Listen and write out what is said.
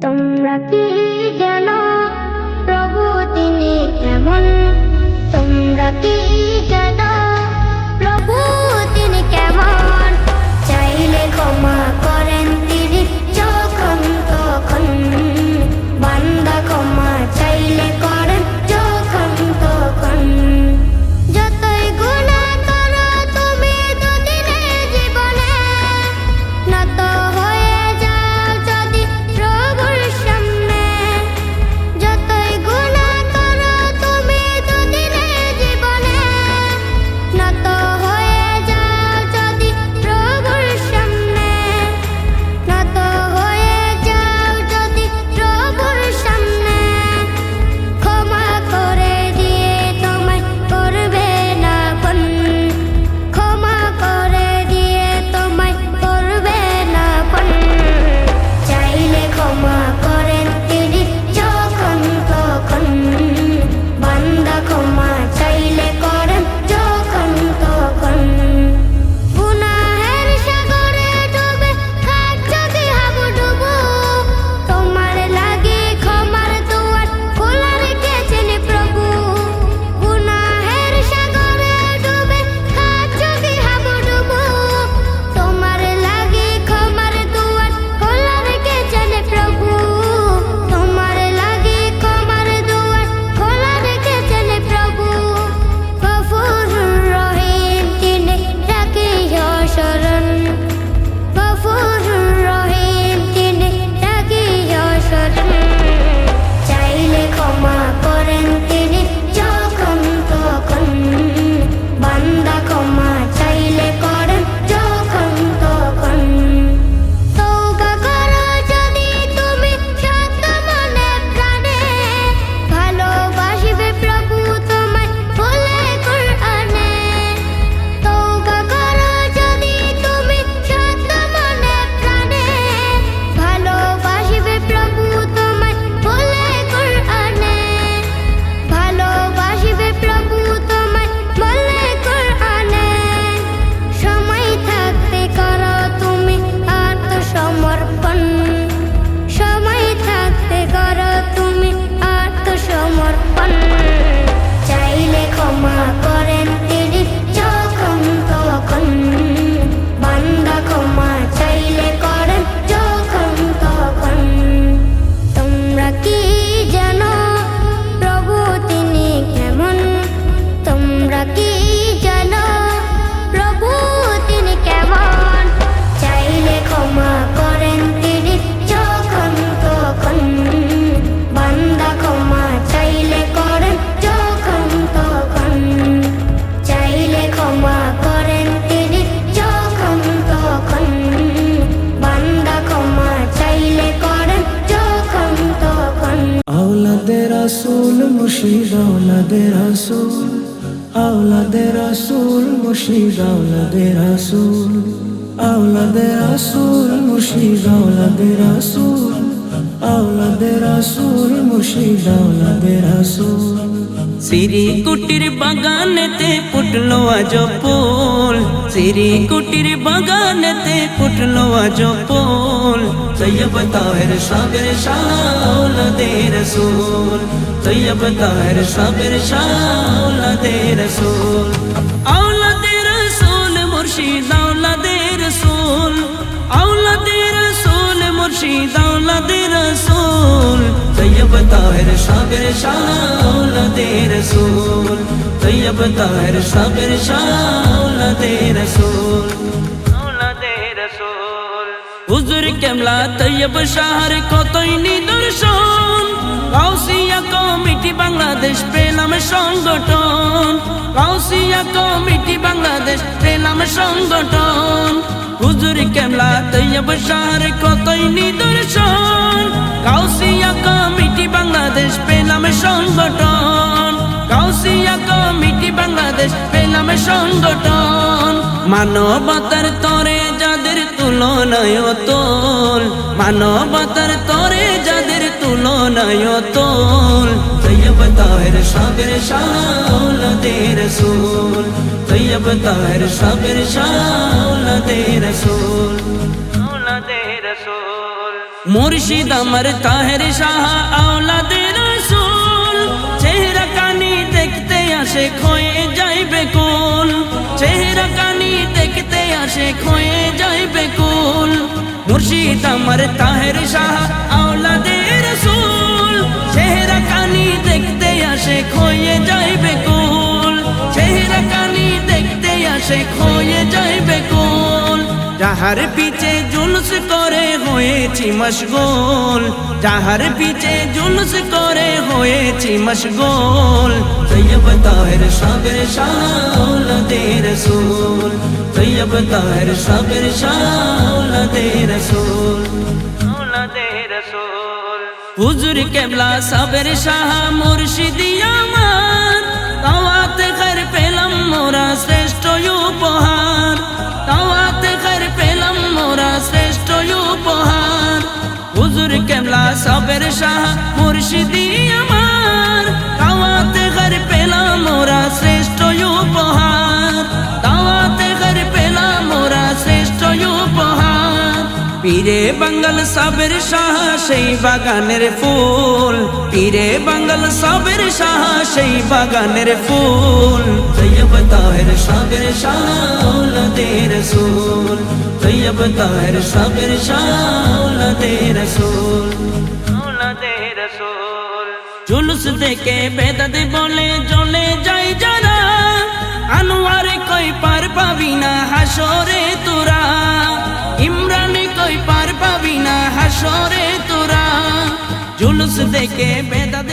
তোমরা কি জানো প্রভু তিনি কেমন? তোমরা কি জানো প্রভু তিনি কেমন? চাইলে ক্ষমা করেন তিনি যখন তখন, বান্দা ক্ষমা চাইলে করেন যখন তখন। যতই গুনাহ করো তুমি দুদিনের জীবনে, নত হয়ে যাও যদি প্রভুর সামনে। যতই গুনাহ করো তুমি দুদিনের জীবনে, নত হয়ে যাও যদি প্রভুর সামনে। নত হয়ে যাও যদি প্রভুর সামনে। ক্ষমা করে দিয়ে তোমায় করবে না পণ, ক্ষমা করে দিয়ে তোমায় করবে না পণ। চাইলে ক্ষমা করেন তিনি যখন তখন, বান্দা ক্ষমা চাইলে করেন যখন তখন। গুনাহের সাগরে ডুবে খাচ্ছ কি হাবুডুবু, তোমার লাগি ক্ষমার দুয়ার খোলা রেখেছেন প্রভু। গুনাহের সাগরে ডুবে খাচ্ছ কি হাবুডুবু, তোমার লাগি ক্ষমার দুয়ার খোলা রেখেছেন প্রভু। তোমার লাগি ক্ষমার দুয়ার খোলা রেখেছেন প্রভু। গফুরুর রহিম তিনি রাখিও শরণ, গফুরুর রহিম তিনি রাখিও শরণ। চাইলে ক্ষমা করেন তিনি যখন তখন, বান্দা ক্ষমা চাইলে করেন যখন তখন। তওবা করো যদি তুমি সত্য মনে প্রাণে, ভালোবাসিবে প্রভু তোমায় বলে কোরআনে। তওবা করো যদি তুমি সত্য মনে প্রাণে, ভালোবাসিবে প্রভু তোমায় বলে কোরআনে। ভালোবাসিবে প্রভু তোমায় বলে কোরআনে। সময় থাকতে করো তুমি আত্মসমর্পণ, সময় থাকতে করো তুমি আত্মসমর্পণ। চাইলে ক্ষমা করেন তিনি যখন তখন, বান্দা ক্ষমা চাইলে করেন যখন তখন। তোমরা কি জানো প্রভু তিনি কেমন? তোমরা কি জানো প্রভু তিনি কেমন? চাইলে ক্ষমা করেন তিনি যখন তখন, বান্দা ক্ষমা চাইলে করেন যখন তখন। চাইলে ক্ষমা করেন তিনি যখন তখন, বান্দা ক্ষমা চাইলে করেন যখন তখন। আওলাদে রাসূল মুর্শিদ আওলাদে রাসূল, আওলাদে রাসূল মুর্শিদ আওলাদে রাসূল, আওলাদে রাসূল মুর্শিদ আওলাদে রাসূল, আওলাদে রাসূল মুর্শিদ আওলাদে রাসূল। সিরিকুটির বাগানেতে ফুটলো আজ ফুল, সিরিকুটির বাগানেতে ফুটলো আজ ফুল। তৈয়ব তাহের সাবের শাহ আওলাদে রাসূল, তৈয়ব তাহের সাবের শাহ আওলাদে রাসূল। আওলাদে রাসূল মুর্শিদ আওলাদে রাসূল, আওলাদে রাসূল মুর্শিদ আওলাদে রাসূল। তৈয়ব তাহের সাবের শাহ আওলাদে রাসূল, তৈয়ব তাহের সাবের শাহ আওলাদে রাসূল, আওলাদে রাসূল। হুজুর কেমলা তৈয়ব শাহর কতই নিদর্শন, গাউসিয়া কমিটি বাংলাদেশ পেলাম সংগঠন, গাউসিয়া কমিটি বাংলাদেশ পেলাম সংগঠন। হুজুর কেমলা তৈয়ব শাহর কতই নিদর্শন, গাউসিয়া কমিটি বাংলাদেশ পেলাম সংগঠন, গাউসিয়া কমিটি বাংলাদেশ পেলাম সংগঠন। মানবতার তরে যাদের তুলনায় অতুল, মানবতার তরে যাদের তুলনায় অতুল। তৈয়ব তাহের সাবের শাহ আওলাদে রাসূল, তৈয়ব তাহের সাবের শাহ আওলাদে রাসূল, আওলাদে রাসূল। মুর্শিদ আমার তাহের শাহ আওলাদে রাসূল চেহারা কানি দেখতে আসে খয়ে যাইবে কুল চেহারা কানি দেখতে আসে খয়ে যাইবে কুল মুর্শিদ আমার তাহের শাহ আওলাদে রাসূল চেহারা কানি দেখতে আসে খয়ে যাইবে কুল চেহারা কানি দেখতে আসে খয়ে যাইবে কুল যাহার পিছে জুলুস করে হয়েছি মশগুল যাহার পিছে জুলুস করে হয়েছি মশগুল তৈয়ব তাহের সাবের শাহ আওলাদে রাসূল তৈয়ব তাহের সাবের শাহ আওলাদে রাসূল আওলাদে রাসূল হুজুর কেবলা সাবের শাহ মুর্শিদি আমার দাওয়াত খৈর পেলাম মোরা শ্রেষ্ঠ উপহার দাওয়াত খৈর পেলাম মোরা শ্রেষ্ঠ উপহার হুজুর কেবলা সাবের শাহ মুর্শিদি আমার দাওয়াত খৈর পেলাম মোরা শ্রেষ্ঠ উপহার দাওয়াত খৈর পেলাম মোরা শ্রেষ্ঠ উপহার পীরে বাঙ্গাল সাবের শাহ সেই বাগানের ফুল পীরে বাঙ্গাল সাবের শাহ সেই বাগানের ফুল তৈয়ব তাহের সাবের শাহ আওলাদে রাসূল তৈয়ব তাহের সাবের শাহ আওলাদে রাসূল আওলাদে রাসূল জুলুস দেখে বেদাত বলে জ্বলে যায় যারা আনোয়ারে কই পার পাবি না হাসরে তোরা ইমরানে কই পার পাবি না হাসরে তোরা জুলুস দেখে বেদাত